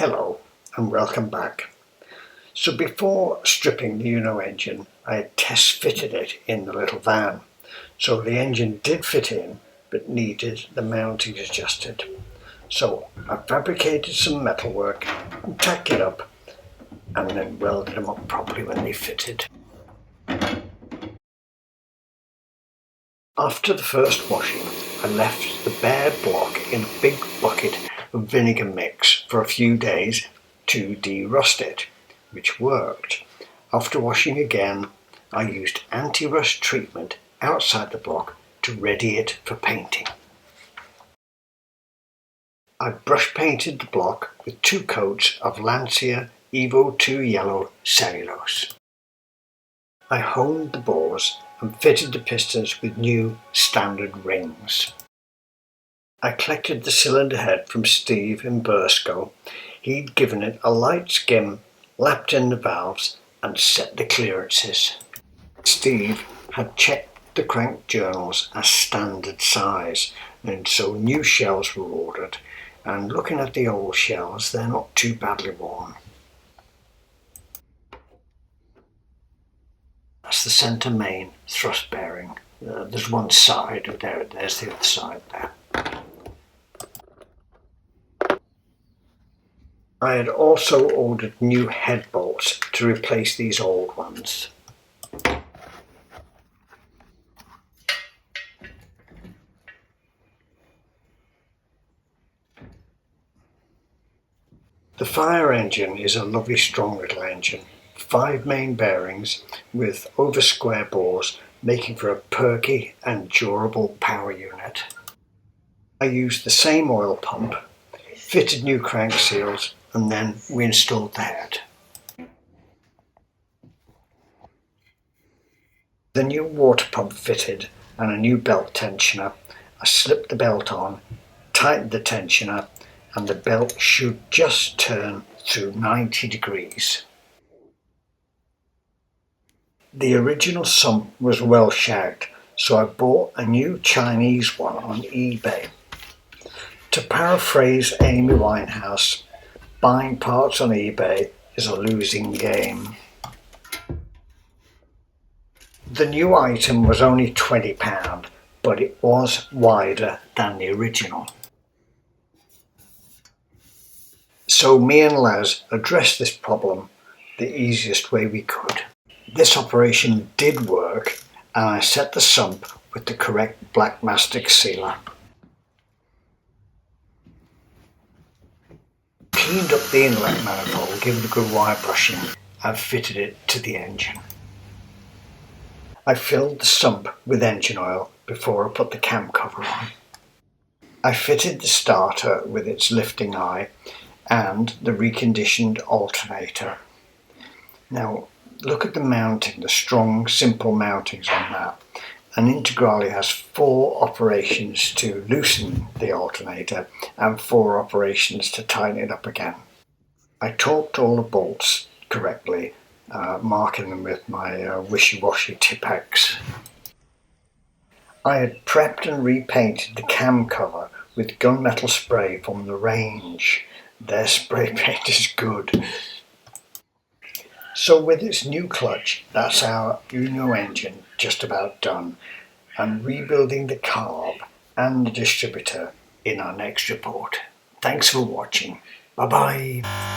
Hello and welcome back. So before stripping the Uno engine, I had test fitted it in the little van. So the engine did fit in but needed the mounting adjusted. So I fabricated some metalwork and tacked it up and then welded them up properly when they fitted. After the first washing, I left the bare block in a big bucket of vinegar mix for a few days to de-rust it, which worked. After washing again, I used anti-rust treatment outside the block to ready it for painting. I brush painted the block with 2 coats of Lancia Evo 2 Yellow Cellulose. I honed the bores and fitted the pistons with new standard rings. I collected the cylinder head from Steve in Burscough. He'd given it a light skim, lapped in the valves and set the clearances. Steve had checked the crank journals as standard size, and so new shells were ordered, and looking at the old shells, they're not too badly worn. That's the centre main thrust bearing. There's one side, there's the other side there. I had also ordered new head bolts to replace these old ones. The fire engine is a lovely strong little engine. 5 main bearings with over square bores, making for a perky and durable power unit. I used the same oil pump, fitted new crank seals, and then we installed the head. The new water pump fitted and a new belt tensioner. I slipped the belt on, tightened the tensioner, and the belt should just turn through 90 degrees. The original sump was well shagged, so I bought a new Chinese one on eBay. To paraphrase Amy Winehouse, buying parts on eBay is a losing game. The new item was only £20, but it was wider than the original. So me and Les addressed this problem the easiest way we could. This operation did work, and I set the sump with the correct black mastic sealer. Cleaned up the inlet manifold, given a good wire brushing, and fitted it to the engine. I filled the sump with engine oil before I put the cam cover on. I fitted the starter with its lifting eye and the reconditioned alternator. Now look at the mounting, the strong simple mountings on that. And Integrale has 4 operations to loosen the alternator and 4 operations to tighten it up again. I torqued all the bolts correctly, marking them with my wishy-washy Tipex. I had prepped and repainted the cam cover with gunmetal spray from the range. Their spray paint is good. So with its new clutch, that's our Uno engine just about done, and rebuilding the carb and the distributor in our next report. Thanks for watching. Bye bye.